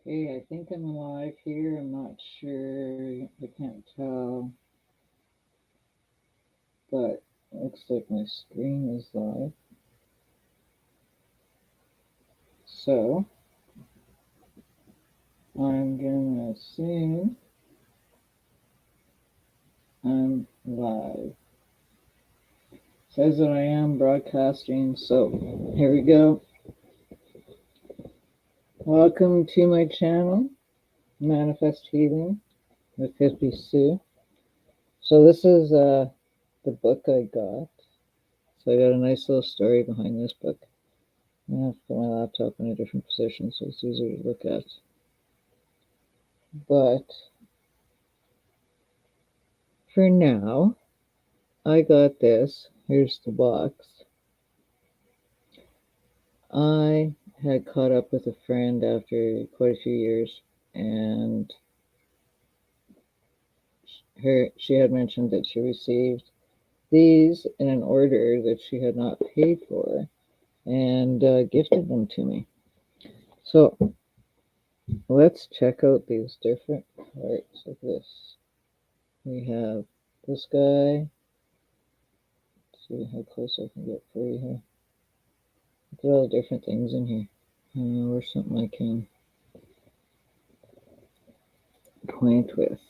Okay, I think I'm live here. I'm not sure. I can't tell, but it looks like my screen is live. So I'm gonna assume I'm live. Says that I am broadcasting, so here we go. Welcome to my channel, Manifest Healing with 50 Sue. So this is the book I got. So I got a nice little story behind this book. I'm gonna have to put my laptop in a different position so it's easier to look at. But for now, I got this. Here's the box. I had caught up with a friend after quite a few years, and she had mentioned that she received these in an order that she had not paid for, and gifted them to me. So let's check out these different parts of this. We have this guy. Let's see how close I can get for you here. Look at all the different things in here. Where's something I can point with?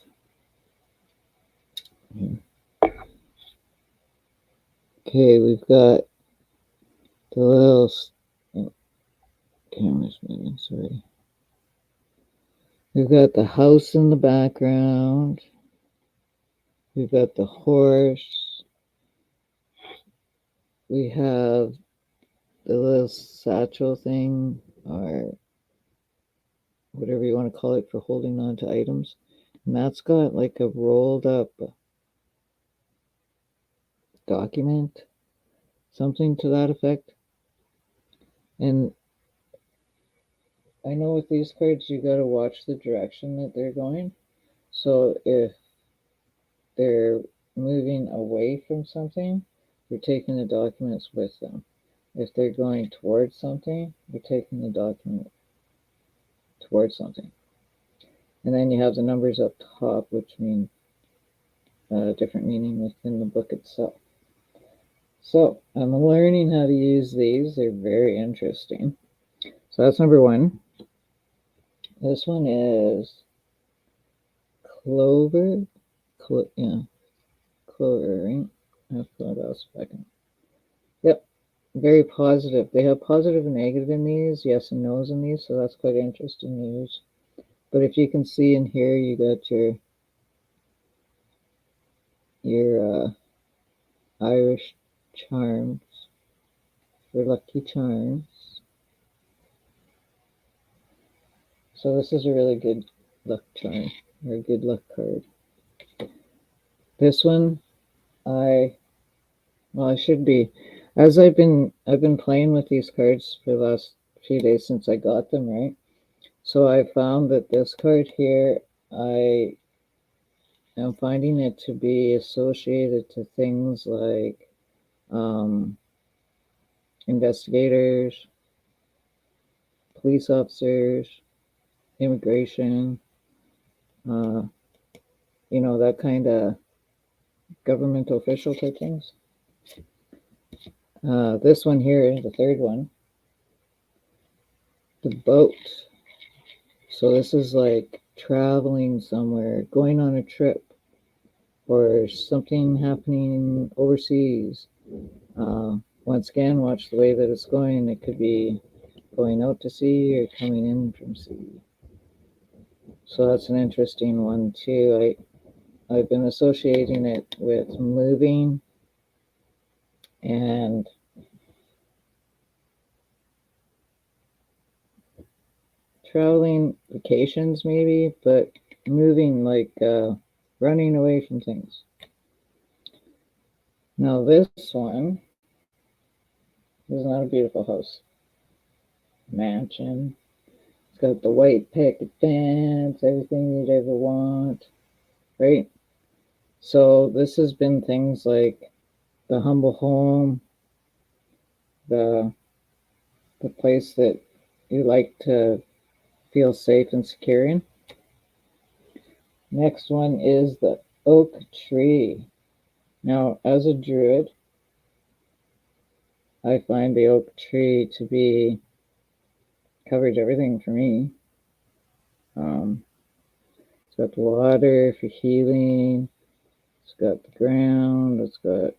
Okay, we've got the little oh, camera's moving, sorry. We've got the house in the background. We've got the horse. We have the little satchel thing, or whatever you want to call it, for holding on to items. And that's got like a rolled up document, something to that effect. And I know with these cards, you got to watch the direction that they're going. So if they're moving away from something, you're taking the documents with them. If they're going towards something, you're taking the document towards something. And then you have the numbers up top, which mean a different meaning within the book itself. So I'm learning how to use these. They're very interesting. So that's number one. This one is Clover. Clover, right? I have to put it out a second. Yep, very positive. They have positive and negative in these, yes and no's in these, so that's quite interesting news. But if you can see in here, you got your Irish charms for lucky charms. So this is a really good luck charm, or a good luck card. This one, I should be, as I've been playing with these cards for the last few days since I got them, right? So I found that this card here, I am finding it to be associated to things like investigators, police officers, immigration, that kind of government official type things. This one here, the third one, the boat. So this is like traveling somewhere, going on a trip, or something happening overseas. Once again, watch the way that it's going. It could be going out to sea or coming in from sea. So that's an interesting one too. I've been associating it with moving and traveling, vacations maybe, but moving, like running away from things. Now this one is not a beautiful house. Mansion. It's got the white picket fence, everything you'd ever want, right? So this has been things like the humble home, the place that you like to feel safe and secure in. Next one is the oak tree. Now, as a druid, I find the oak tree to be covers everything for me. It's got the water for healing. It's got the ground. It's got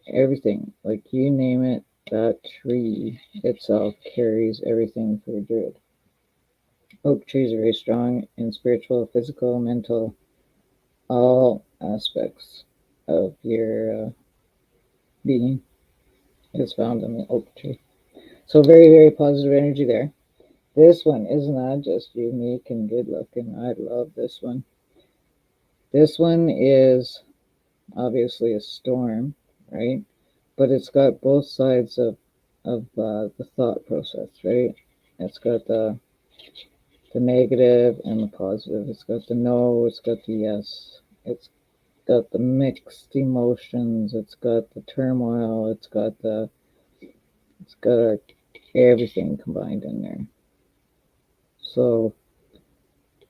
everything. Like you name it, that tree itself carries everything for a druid. Oak trees are very strong in spiritual, physical, mental, all aspects of your being is found in the oak tree. So very, very positive energy there. This one is not just unique and good looking. I love this one. This one is obviously a storm, right? But it's got both sides of the thought process, right? It's got the negative and the positive. It's got the no, it's got the yes. It's got the mixed emotions. It's got the turmoil. It's got everything combined in there. So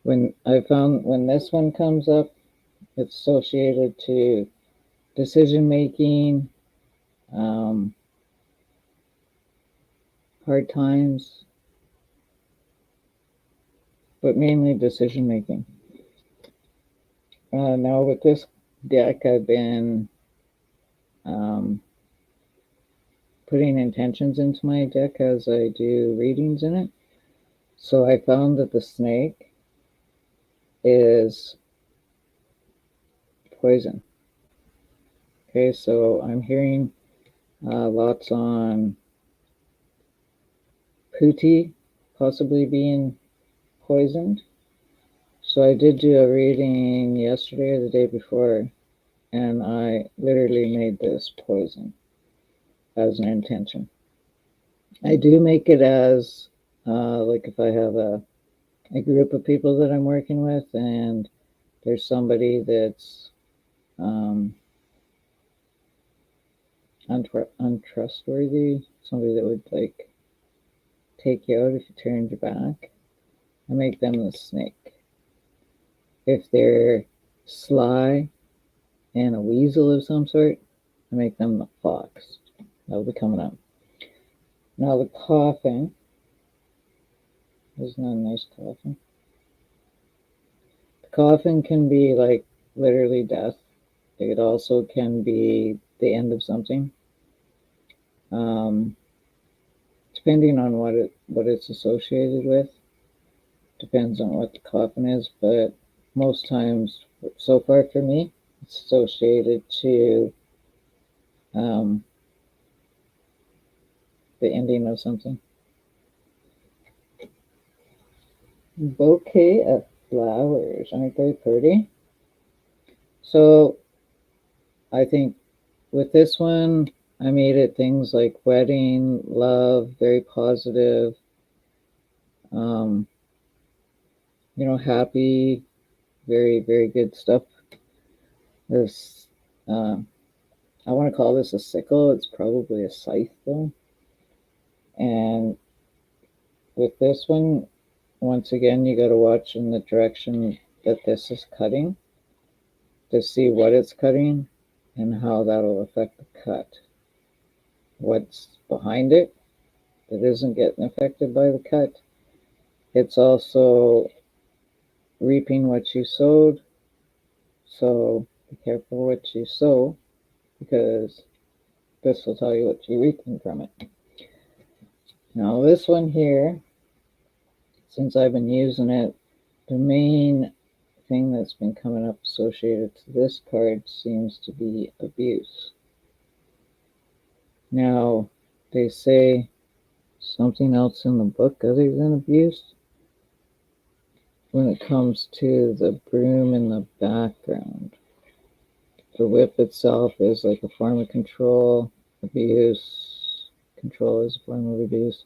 when this one comes up, it's associated to decision making, hard times, but mainly decision making. Now with this deck, I've been putting intentions into my deck as I do readings in it. So I found that the snake is poison. Okay, so I'm hearing lots on Pooty possibly being poisoned. So I did do a reading yesterday or the day before, and I literally made this poison as an intention. I do make it as like if I have a group of people that I'm working with and there's somebody that's untrustworthy, somebody that would like take you out if you turned your back, I make them the snake. If they're sly and a weasel of some sort, I make them the fox. That'll be coming up. Now the coffin. Isn't that a nice coffin? The coffin can be like literally death. It also can be the end of something. Depending on what it's associated with. Depends on what the coffin is, but most times, so far for me, it's associated to the ending of something. Bouquet of flowers, aren't they pretty? So I think with this one, I made it things like wedding, love, very positive, happy, very, very good stuff. This, I want to call this a sickle. It's probably a scythe though. And with this one, once again, you got to watch in the direction that this is cutting to see what it's cutting and how that'll affect the cut. What's behind it that isn't getting affected by the cut. It's also reaping what you sowed. So be careful what you sow because this will tell you what you're reaping from it. Now this one here, since I've been using it, the main thing that's been coming up associated to this card seems to be abuse. Now, they say something else in the book other than abuse when it comes to the broom in the background. The whip itself is like a form of control, abuse. Control is a form of abuse.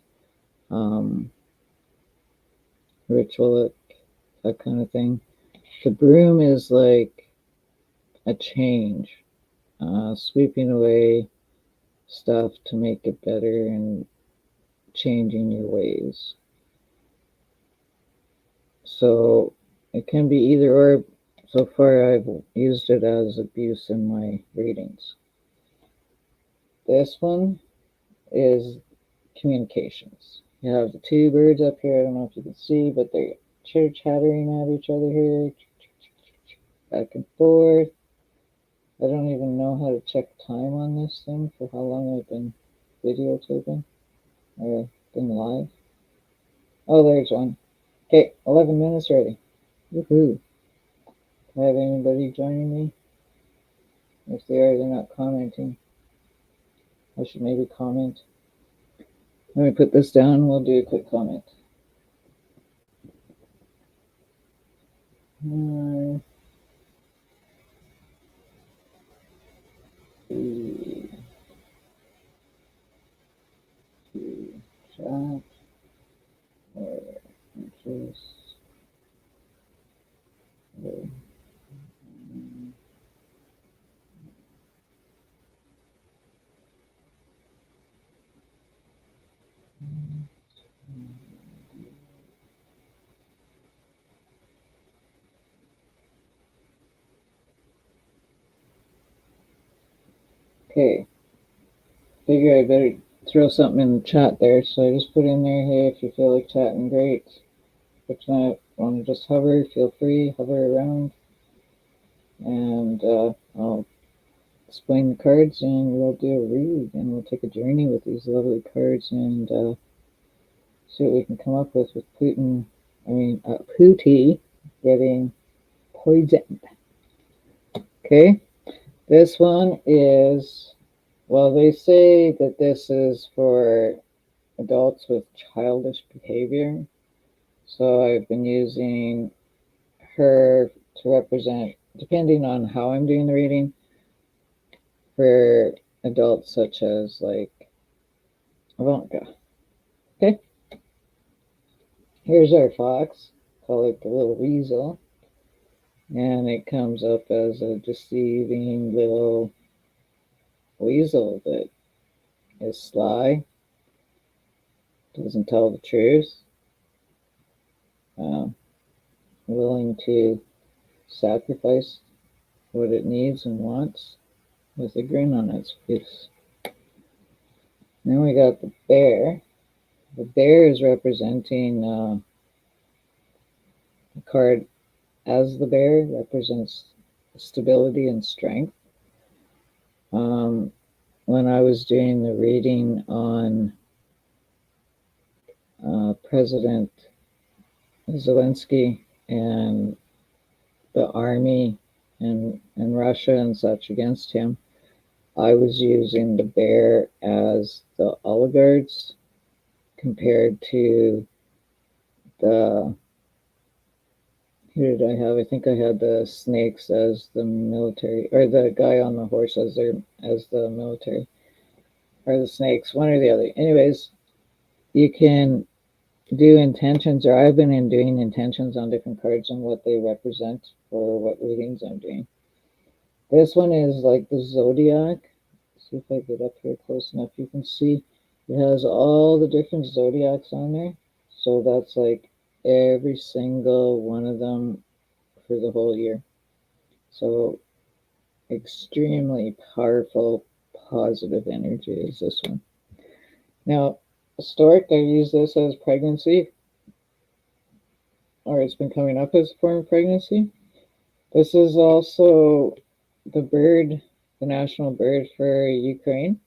Ritual, that kind of thing. The broom is like a change, sweeping away stuff to make it better and changing your ways. So it can be either or. So far, I've used it as abuse in my readings. This one is communications. You have the two birds up here. I don't know if you can see, but they're chitter-chattering at each other here, back and forth. I don't even know how to check time on this thing for how long I've been videotaping or been live. Oh, there's one. Okay, 11 minutes ready. Woohoo. Do I have anybody joining me? If they are, they're not commenting. I should maybe comment. Let me put this down. We'll do a quick comment. Chat or interest. Okay, figure I better throw something in the chat there, so I just put in there, hey, if you feel like chatting, great. If not, want to just hover, feel free, hover around, and I'll explain the cards, and we'll do a read, and we'll take a journey with these lovely cards, and see what we can come up with Pootie getting poisoned. Okay, this one is, well, they say that this is for adults with childish behavior. So I've been using her to represent, depending on how I'm doing the reading, for adults such as like Ivanka. Okay, here's our fox, call it the little weasel, and it comes up as a deceiving little weasel that is sly, doesn't tell the truth, willing to sacrifice what it needs and wants with a grin on its face. Then we got the bear. The bear is representing the card as the bear represents stability and strength. When I was doing the reading on President Zelensky and the army and Russia and such against him, I was using the bear as the oligarchs compared to the, who did I have? I think I had the snakes as the military, or the guy on the horse as the military, or the snakes, one or the other. Anyways, you can do intentions, or I've been doing intentions on different cards and what they represent for what readings I'm doing. This one is like the zodiac. See if I get up here close enough, you can see it has all the different zodiacs on there. So that's like every single one of them for the whole year. So extremely powerful, positive energy is this one. Now, stork, I use this as pregnancy, or it's been coming up as a form of pregnancy. This is also the bird, the national bird for Ukraine.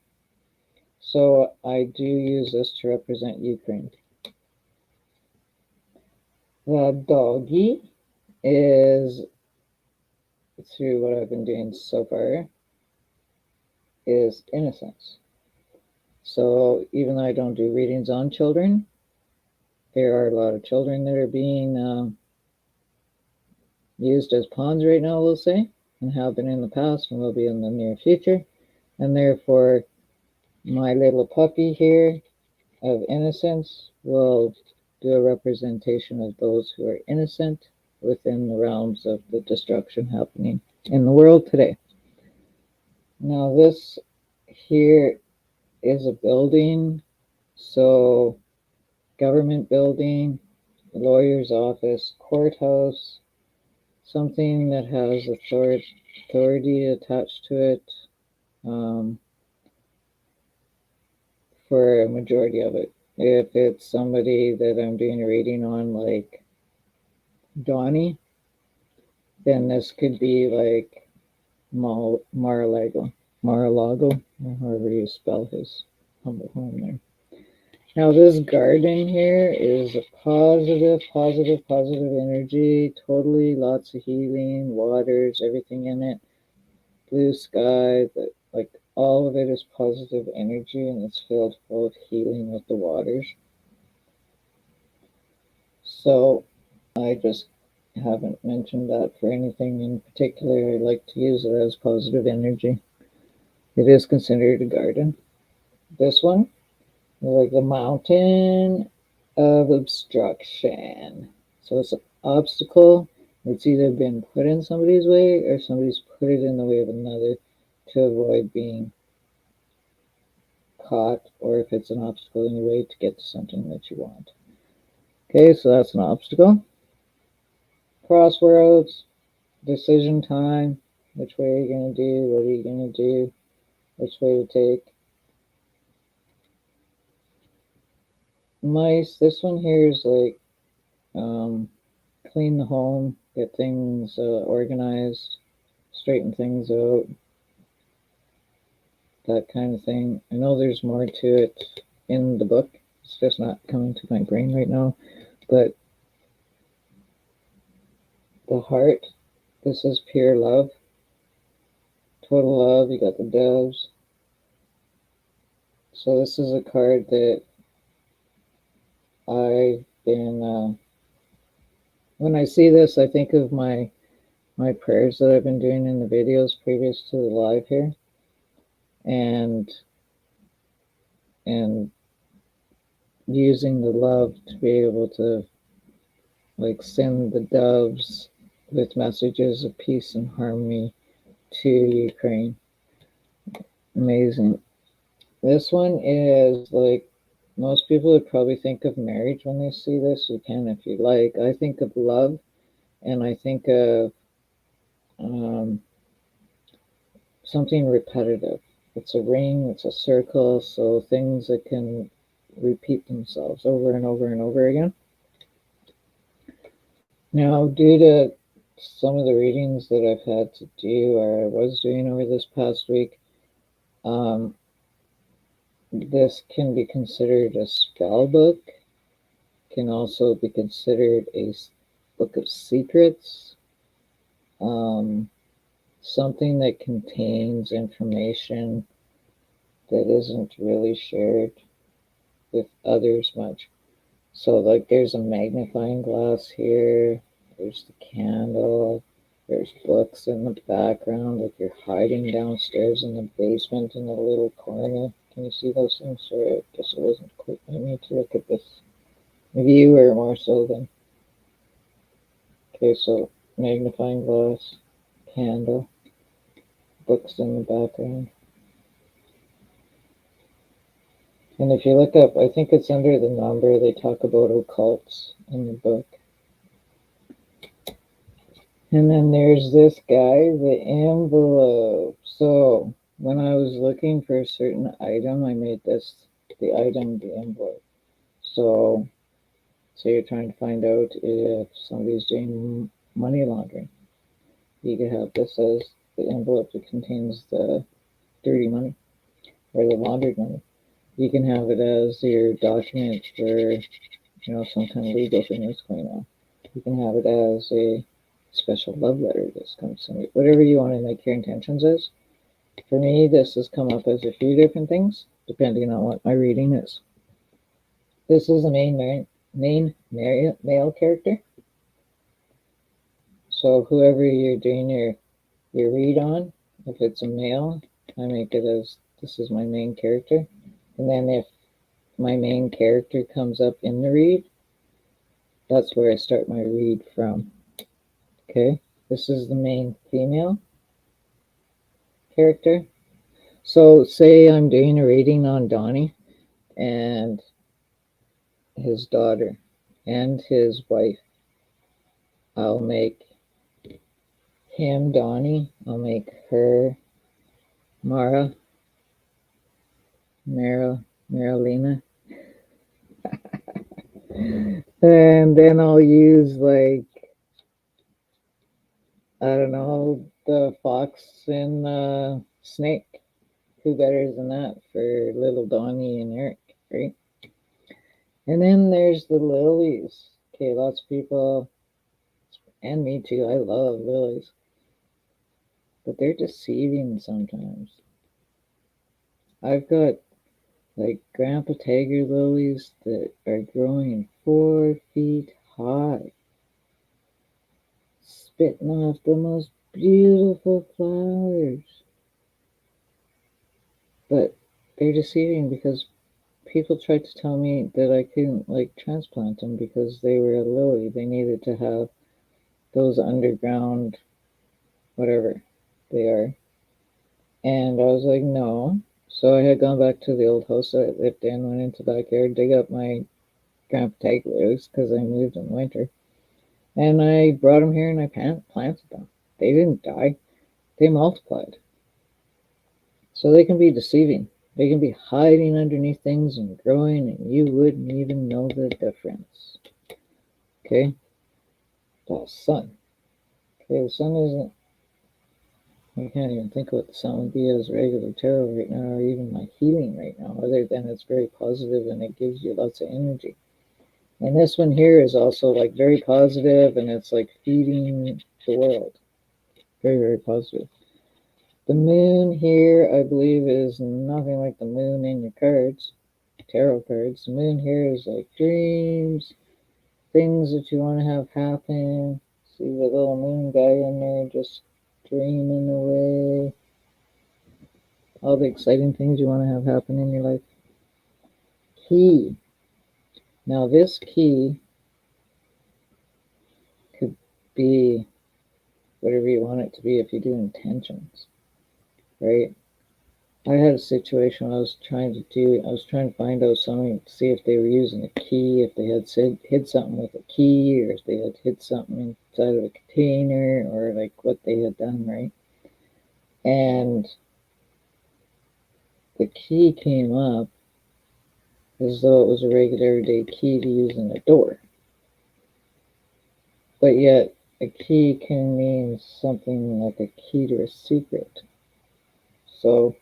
So I do use this to represent Ukraine. The doggy is, through what I've been doing so far, is innocence. So even though I don't do readings on children, there are a lot of children that are being used as pawns right now, we'll say, and have been in the past and will be in the near future. And therefore, my little puppy here of innocence will do a representation of those who are innocent within the realms of the destruction happening in the world today. Now, this here is a building, so government building, lawyer's office, courthouse, something that has authority attached to it, for a majority of it. If it's somebody that I'm doing a reading on, like Donnie, then this could be like Mar-a-Lago, or however you spell his humble home there. Now this garden here is a positive energy, totally lots of healing, waters, everything in it, blue sky, like all of it is positive energy and it's filled full of healing with the waters. So I just haven't mentioned that for anything in particular. I like to use it as positive energy. It is considered a garden. This one, like the mountain of obstruction. So it's an obstacle. It's either been put in somebody's way or somebody's put it in the way of another to avoid being caught, or if it's an obstacle in your way to get to something that you want. Okay, so that's an obstacle. Crossroads, decision time. Which way are you going to do? What are you going to do? Which way to take? Mice, this one here is like clean the home, get things organized, straighten things out, that kind of thing. I know there's more to it in the book. It's just not coming to my brain right now. But the heart, this is pure love, total love. You got the doves. So this is a card that I've been, when I see this, I think of my prayers that I've been doing in the videos previous to the live here, and using the love to be able to like send the doves with messages of peace and harmony to Ukraine. Amazing. This one is like, most people would probably think of marriage when they see this. You can if you like. I think of love, and I think of something repetitive. It's a ring, it's a circle, so things that can repeat themselves over and over and over again. Now, due to some of the readings that I've had to do, or I was doing over this past week, this can be considered a spell book, can also be considered a book of secrets, something that contains information that isn't really shared with others much. So like there's a magnifying glass here, there's the candle, there's books in the background, like you're hiding downstairs in the basement in the little corner. Can you see those things? Sorry, I guess it wasn't quite by me to look at this viewer more so than. Okay, so magnifying glass, candle, books in the background. And if you look up, I think it's under the number, they talk about occults in the book. And then there's this guy, the envelope. So when I was looking for a certain item, I made this the item, the envelope. So you're trying to find out if somebody's doing money laundering. You could have this as the envelope that contains the dirty money or the laundered money. You can have it as your document for, some kind of legal thing that's going on. You can have it as a special love letter that's come to somebody. Whatever you want to make your intentions is. For me, this has come up as a few different things, depending on what my reading is. This is the main male character. So whoever you're doing your read on, if it's a male, I make it as this is my main character. And then if my main character comes up in the read, that's where I start my read from. Okay, this is the main female character. So say I'm doing a reading on Donnie and his daughter. and his wife. I'll make him Donnie. I'll make her Mara, Maralina. And then I'll use, like, I don't know, the fox and snake. Who better than that for little Donnie and Eric, right? And then there's the lilies. Okay, lots of people, and me too, I love lilies, but they're deceiving sometimes. I've got, like, Grandpa Tiger lilies that are growing 4 feet high, spitting off the most beautiful flowers. But they're deceiving because people tried to tell me that I couldn't, like, transplant them because they were a lily. They needed to have those underground, whatever they are. And I was like, no. So I had gone back to the old house that I lived in, went into the backyard, dig up my Grandpa Tiger's because I moved in winter. And I brought them here and I planted them. They didn't die, they multiplied. So they can be deceiving. They can be hiding underneath things and growing, and you wouldn't even know the difference. Okay? The sun. Okay, the sun isn't. I can't even think of what the sun would be as regular tarot right now, or even my healing right now, other than it's very positive and it gives you lots of energy. And this one here is also, like, very positive, and it's like feeding the world. Very, very positive. The moon here, I believe, is nothing like the moon in your cards, tarot cards. The moon here is like dreams, things that you want to have happen. See the little moon guy in there just dreaming away. All the exciting things you want to have happen in your life. Key. Now, this key could be whatever you want it to be if you do intentions, right? I had a situation I was trying to find out something to see if they were using a key, if they had hid something with a key, or if they had hid something inside of a container, or like what they had done, right? And the key came up as though it was a regular everyday key to use in a door. But yet, a key can mean something like a key to a secret. So,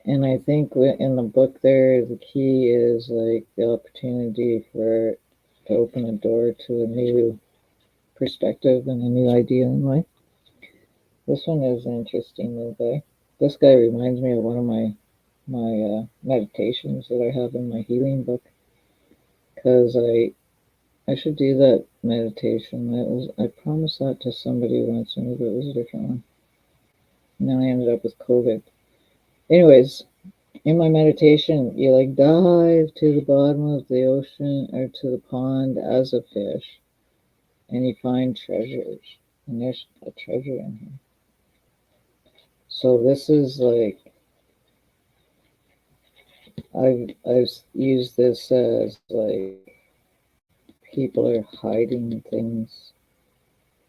and I think in the book there, the key is like the opportunity to open a door to a new perspective and a new idea in life. This one is interesting, though, guy. This guy reminds me of one of my meditations that I have in my healing book, because I should do that meditation. I promised that to somebody once, and maybe it was a different one. And then I ended up with COVID. Anyways, in my meditation, you, like, dive to the bottom of the ocean or to the pond as a fish, and you find treasures. And there's a treasure in here. So this is like, I've used this as, like, people are hiding things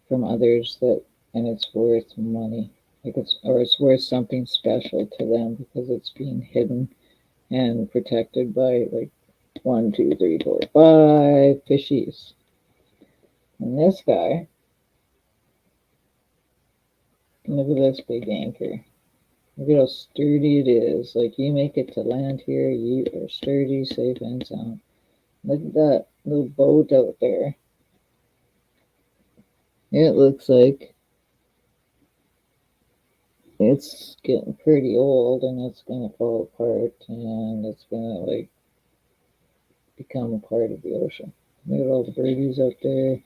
from others and it's worth money. Like, it's worth something special to them because it's being hidden and protected by, like, 1, 2, 3, 4, 5 fishies. And this guy, look at this big anchor. Look at how sturdy it is. Like, you make it to land here, you are sturdy, safe, and sound. Look at that little boat out there. It looks like it's getting pretty old and it's gonna fall apart and it's gonna, like, become a part of the ocean. Look at all the birdies out there.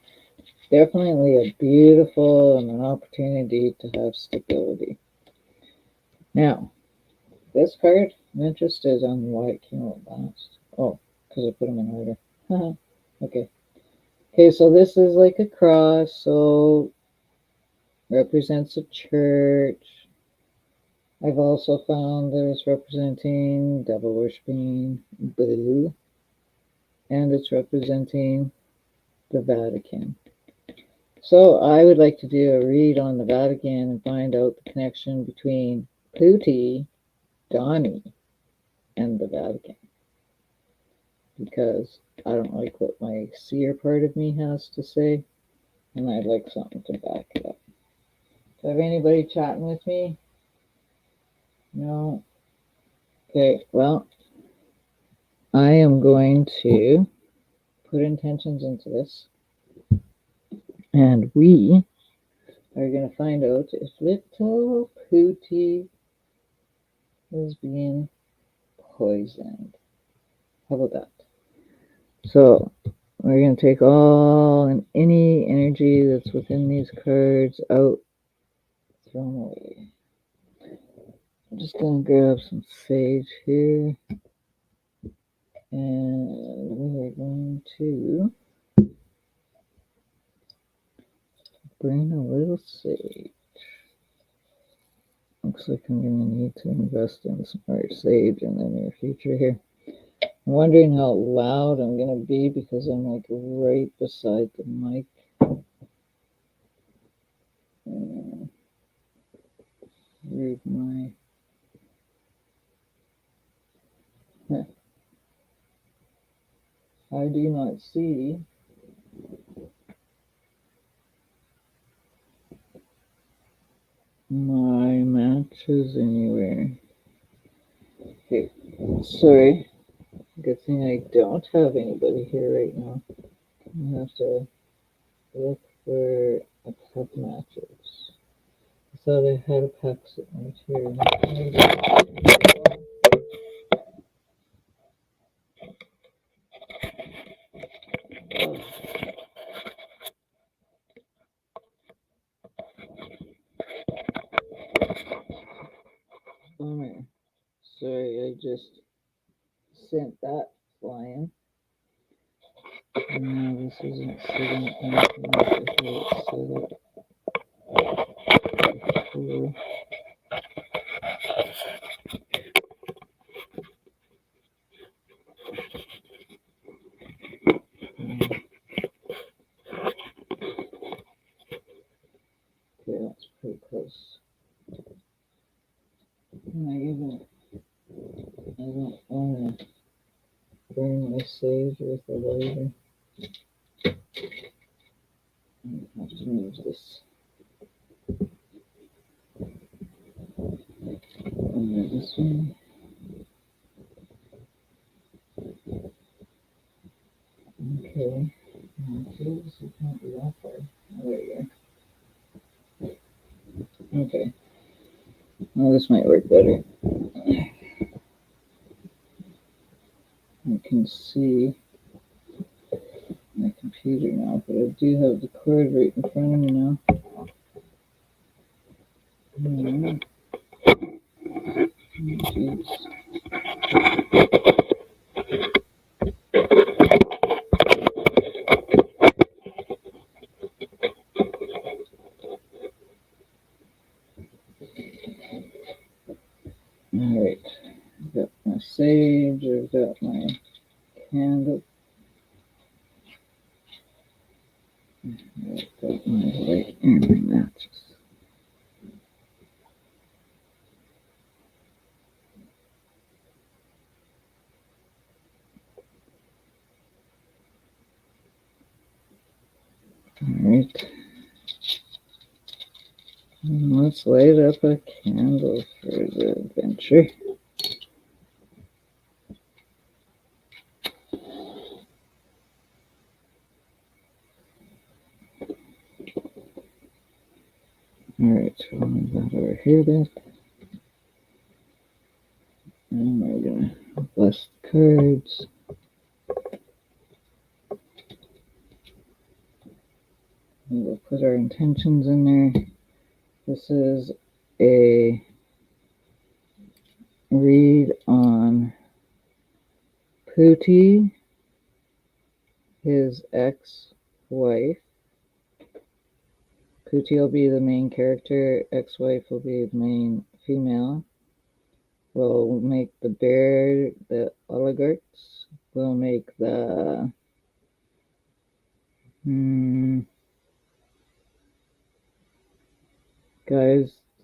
Definitely a beautiful and an opportunity to have stability. Now, this card, I'm interested on why it came out last. Oh, because I put them in order. Okay. Okay, so this is like a cross, so represents a church. I've also found that it's representing devil worshipping, boo. and it's representing the Vatican. So I would like to do a read on the Vatican and find out the connection between Pootie, Donnie, and the Vatican. Because I don't like what my seer part of me has to say, and I'd like something to back it up. Do I have anybody chatting with me? No? Okay, well, I am going to put intentions into this, and we are going to find out if little Pootie is being poisoned. How about that? So we're going to take all and any energy that's within these cards out, throw them away. I'm just going to grab some sage here, and we are going to bring a little sage. Looks like I'm going to need to invest in some more sage in the near future here. I'm wondering how loud I'm going to be because I'm like right beside the mic. Read my... I do not see my matches anywhere. Okay, sorry. Good thing I don't have anybody here right now. I have to look for a pack of matches. I thought I had a pack sitting right here. Bummer. Sorry, I just sent that flying. No, this isn't sitting anything. Set up. Cool. Okay, that's pretty close. I don't want to burn my sage with a lighter. I have to move this. This one. Okay. This can't be that far. Oh, there you go. Okay. Well, this might work better. I can see my computer now, but I do have the cord right in front of me now. Jeez. Alright, I've got my sage, I've got my candle, I've got my light and my matches. Alright, let's light up a candle for the adventure. Alright, so I'll move that over here then. And we're gonna bless the cards. We'll put our intentions in there. This is a read on Pootie, his ex-wife. Pootie will be the main character, ex-wife will be the main female. We'll make the bear the oligarchs. We'll make the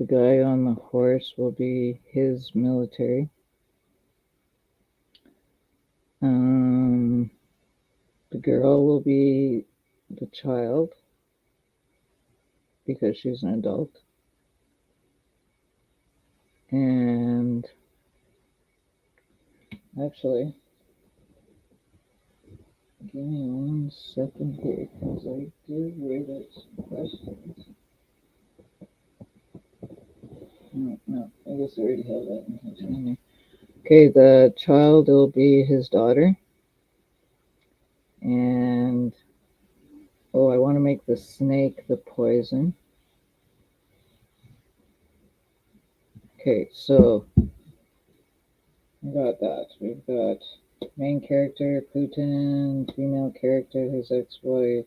guy on the horse will be his military. The girl will be the child because she's an adult. And actually, give me 1 second here because I did write out some questions. No, I guess I already have that in here. Okay, the child will be his daughter. And I want to make the snake the poison. Okay, so we got that. We've got main character, Putin, female character, his ex-wife.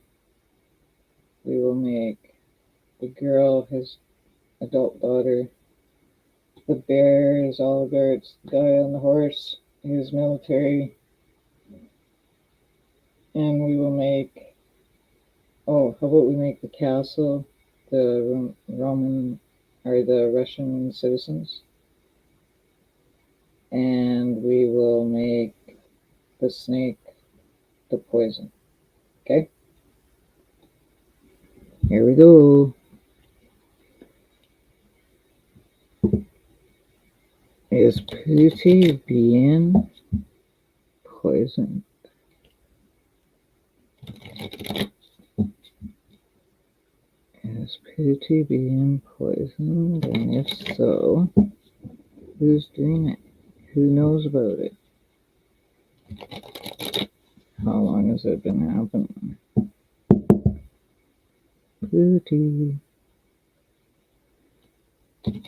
We will make the girl his adult daughter. The bear is oligarchs. The guy on the horse is military. And we will make, how about we make the castle the Roman or the Russian citizens? And we will make the snake the poison. Okay? Here we go. Is Pooty being poisoned? Is Pooty being poisoned? And if so, who's doing it? Who knows about it? How long has it been happening? Pooty.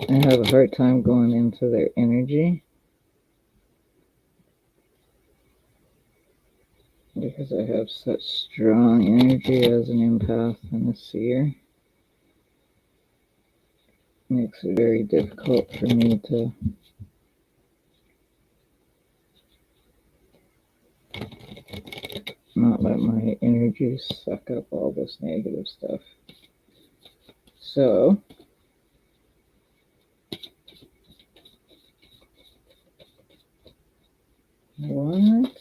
I have a hard time going into their energy because I have such strong energy as an empath and a seer. It makes it very difficult for me to not let my energy suck up all this negative stuff. So, what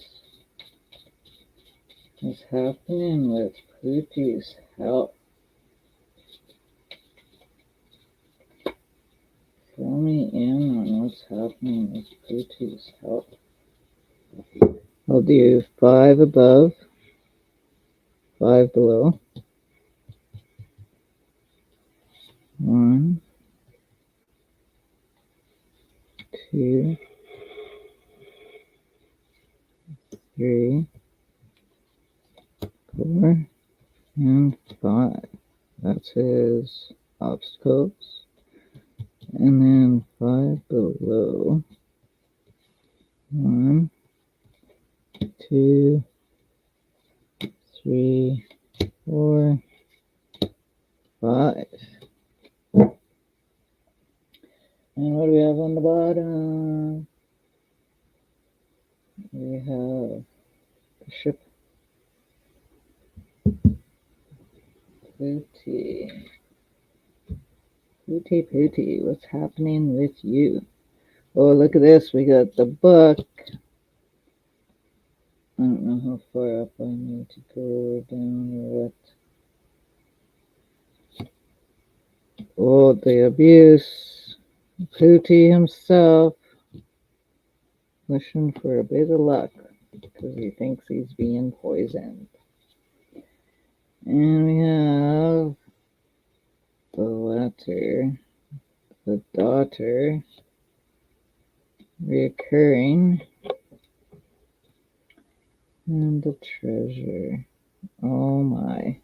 is happening with Pooty's health? Fill me in on what's happening with Pooty's health. I'll do 5 above, 5 below. 1, 2, 3, 4, and 5. That's his obstacles. And then 5 below. 1, 2, 3, 4, 5. And what do we have on the bottom? We have Bishop Pooty. Pooty, what's happening with you? Oh, look at this. We got the book. I don't know how far up I need to go down or what. Oh, the abuse. Pooty himself. Wishing for a bit of luck because he thinks he's being poisoned. And we have the letter, the daughter, reoccurring, and the treasure. Oh my.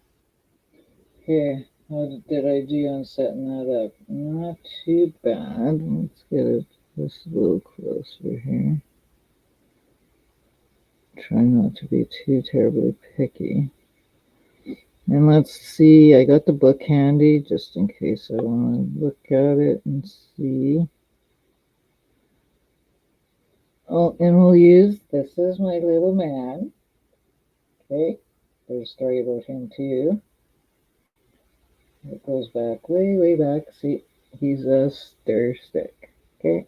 Here, how did I do on setting that up? Not too bad. Let's get it just a little closer here. Try not to be too terribly picky. And let's see, I got the book handy just in case I want to look at it and see. Oh, and we'll use, this is my little man. Okay, there's a story about him too. It goes back, way, way back. See, He's a stir stick. Okay.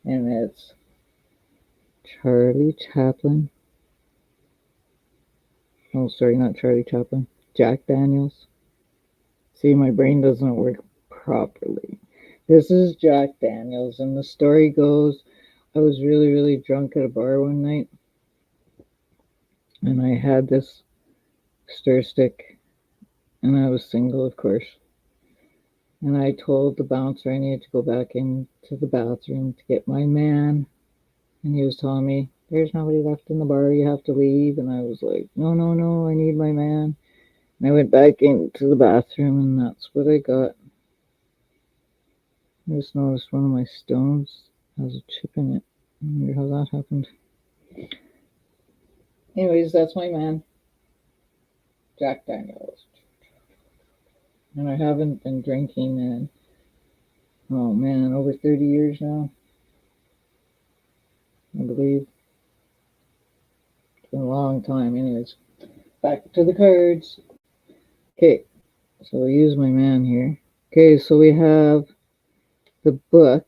And it's Charlie Chaplin. Oh, sorry, not Charlie Chaplin. Jack Daniels. See, my brain doesn't work properly. This is Jack Daniels, and the story goes, I was really, really drunk at a bar one night, and I had this stir stick, and I was single, of course. And I told the bouncer I needed to go back into the bathroom to get my man, and he was telling me, there's nobody left in the bar, you have to leave. And I was like, no, no, no, I need my man. And I went back into the bathroom, and that's what I got. I just noticed one of my stones has a chip in it. I wonder how that happened. Anyways, that's my man, Jack Daniels. And I haven't been drinking in, oh man, over 30 years now, I believe. It's been a long time. Anyways, back to the cards. Okay, so we use my man here. Okay, so we have the book,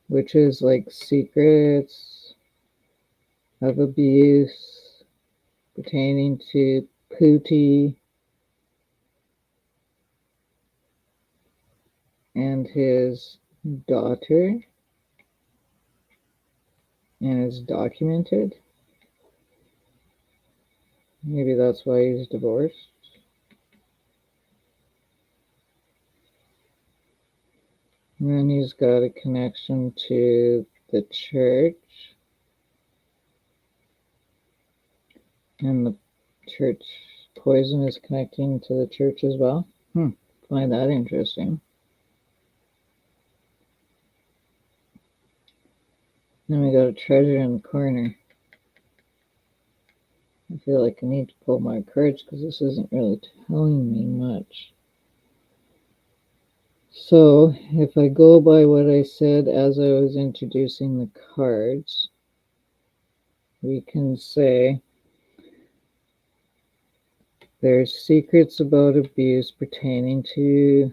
which is like secrets of abuse pertaining to Pootie and his daughter, and it's documented. Maybe that's why he's divorced. And then he's got a connection to the church. And the church poison is connecting to the church as well. Find that interesting. Then we got a treasure in the corner. I feel like I need to pull my cards because this isn't really telling me much. So if I go by what I said as I was introducing the cards, we can say there's secrets about abuse pertaining to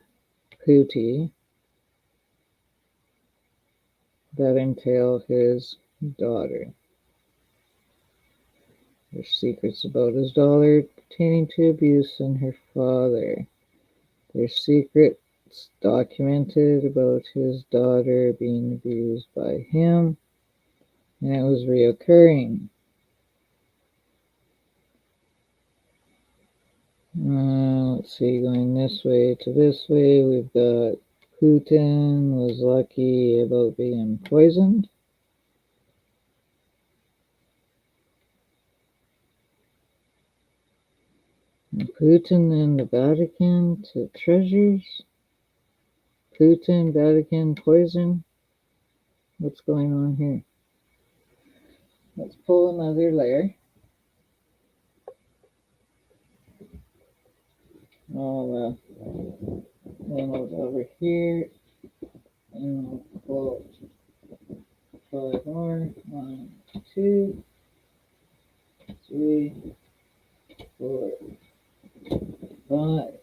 Pootie that entail his daughter. There's secrets about his daughter pertaining to abuse and her father. There's secrets documented about his daughter being abused by him, and it was reoccurring. Let's see, going this way to this way, we've got Putin was lucky about being poisoned. Putin and the Vatican to treasures. Putin, Vatican, poison. What's going on here? Let's pull another layer. I'll move over here, and I'll pull 5 more. 1, 2, 3, 4, 5.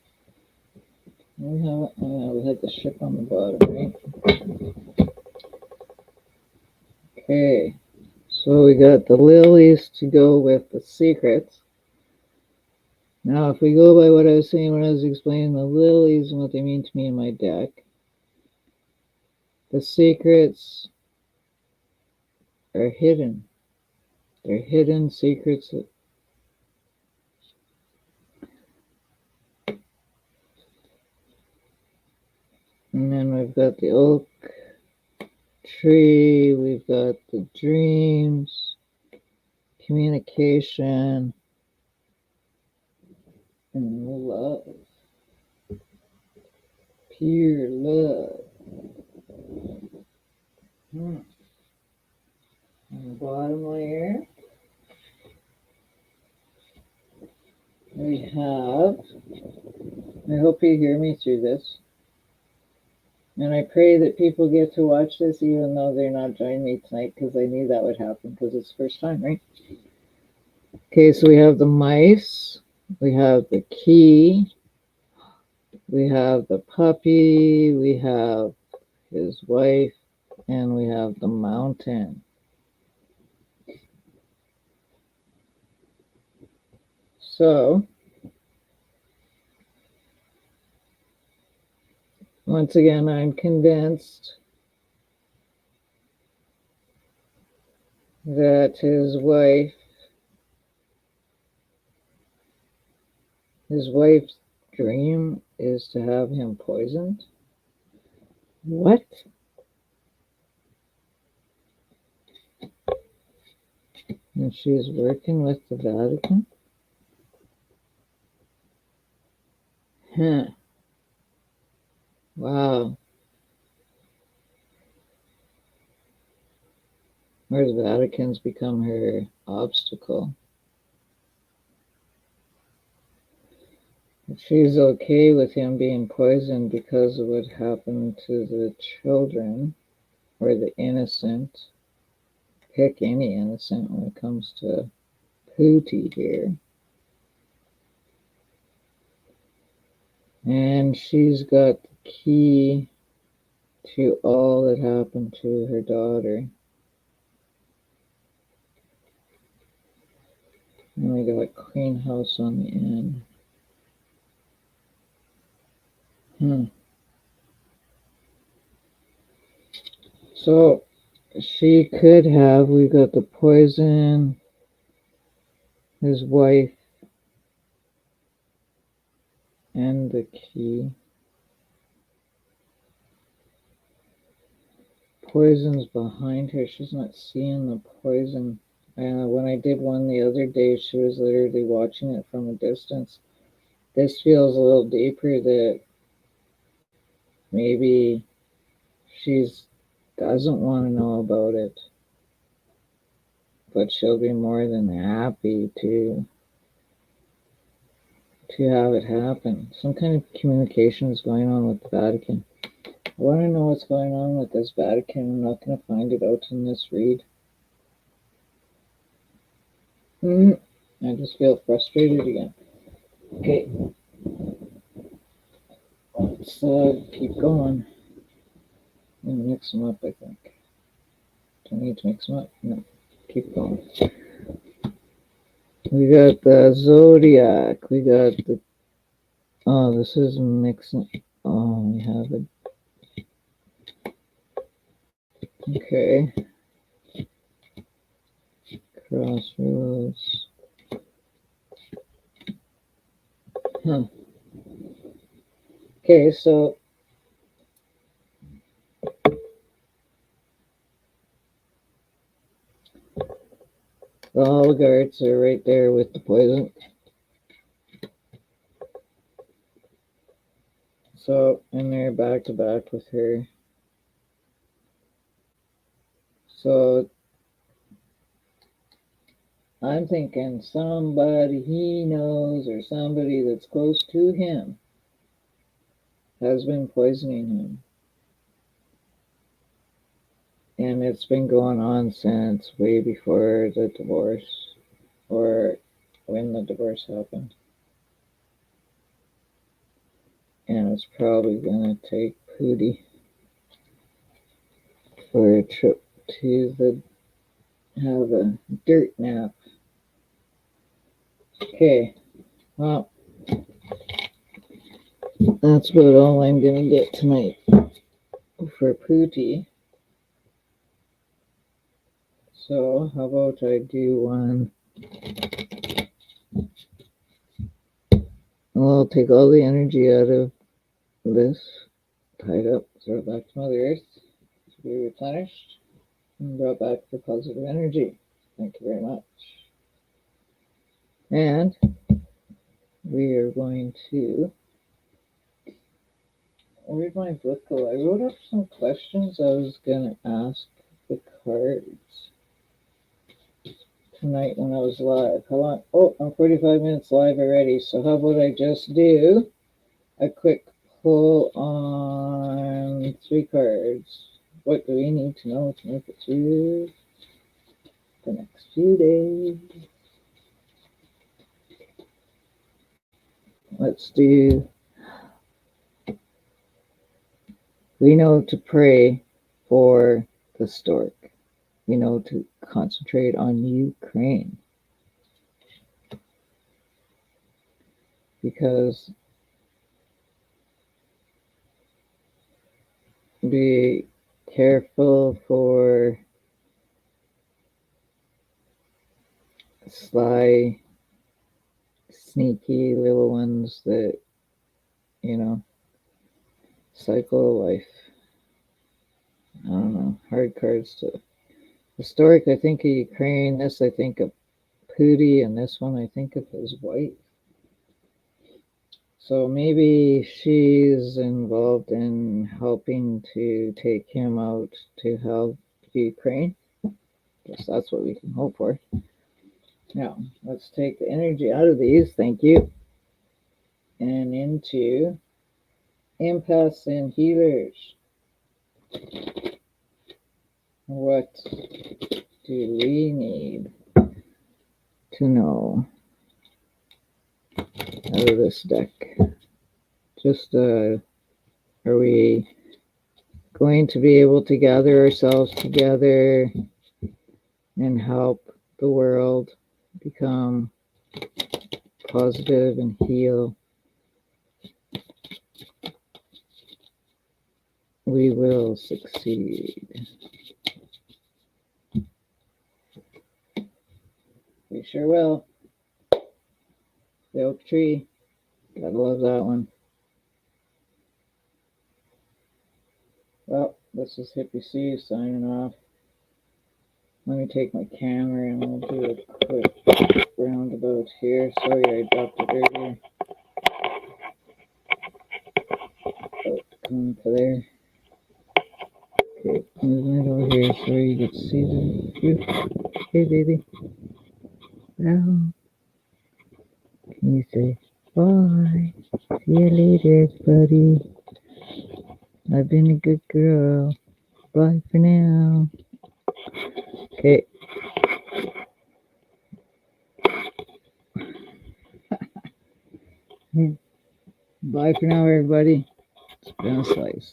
We have, we had the ship on the bottom, right? Okay, so we got the lilies to go with the secrets. Now, if we go by what I was saying when I was explaining the lilies and what they mean to me in my deck, the secrets are hidden. They're hidden secrets. And then we've got the oak tree, we've got the dreams, communication, and love. Pure love. On the bottom layer, we have, I hope you hear me through this, and I pray that people get to watch this even though they're not joining me tonight, because I knew that would happen because it's the first time, right? Okay, so we have the mice, we have the key, We have the puppy, we have his wife, and we have the mountain. So, once again, I'm convinced that his wife's dream is to have him poisoned. What? And she's working with the Vatican? Huh. Wow. Or the Vatican's become her obstacle. She's okay with him being poisoned because of what happened to the children or the innocent. Pick any innocent when it comes to Pootie here. And she's got the key to all that happened to her daughter. And we got Queen House on the end. So she could have, we got the poison, his wife, and the key. Poison's behind her. She's not seeing the poison. When I did one the other day, she was literally watching it from a distance. This feels a little deeper that maybe she doesn't want to know about it, but she'll be more than happy to have it happen. Some kind of communication is going on with the Vatican. I want to know what's going on with this Vatican. I'm not going to find it out in this read. I just feel frustrated again. Okay. Let's keep going. I'm going to mix them up, I think. Do I need to mix them up? No. Keep going. We got the Zodiac. We got the... Oh, this is mixing... Oh, we have it. Okay. Crossroads. Okay, so the oligarchs are right there with the poison. So, and they're back to back with her. So, I'm thinking somebody he knows or somebody that's close to him has been poisoning him. And it's been going on since way before the divorce or when the divorce happened. And it's probably going to take Pootie for a trip to have a dirt nap. Okay, well, that's about all I'm going to get tonight for Pootie. So, how about I do one? I'll take all the energy out of this, tie it up, throw it back to Mother Earth to be replenished and brought back for positive energy. Thank you very much. And we are going to... Where'd my book go? I wrote up some questions I was going to ask the cards tonight when I was live. How long? Oh, I'm 45 minutes live already. So how about I just do a quick pull on 3 cards? What do we need to know to make it through the next few days? Let's do We know to pray for the stork. We know to concentrate on Ukraine, because be careful for sly, sneaky little ones that, cycle life. I don't know. Hard cards to. Historic, I think of Ukraine. This, I think of Pooty, and this one, I think of his wife. So maybe she's involved in helping to take him out to help Ukraine. Guess that's what we can hope for. Now, let's take the energy out of these, thank you, and into empaths and healers. What do we need to know out of this deck? Just, are we going to be able to gather ourselves together and help the world become positive and heal? We will succeed. We sure will. The oak tree. Gotta love that one. Well, this is Hippie C signing off. Let me take my camera and we'll do a quick roundabout here. Sorry I dropped it earlier. Oh, coming for there. Okay, moving it over here so you get to see the view. Hey, baby. Now, can you say bye? See you later, buddy. I've been a good girl. Bye for now. Okay. Bye for now, everybody. It's been a slice.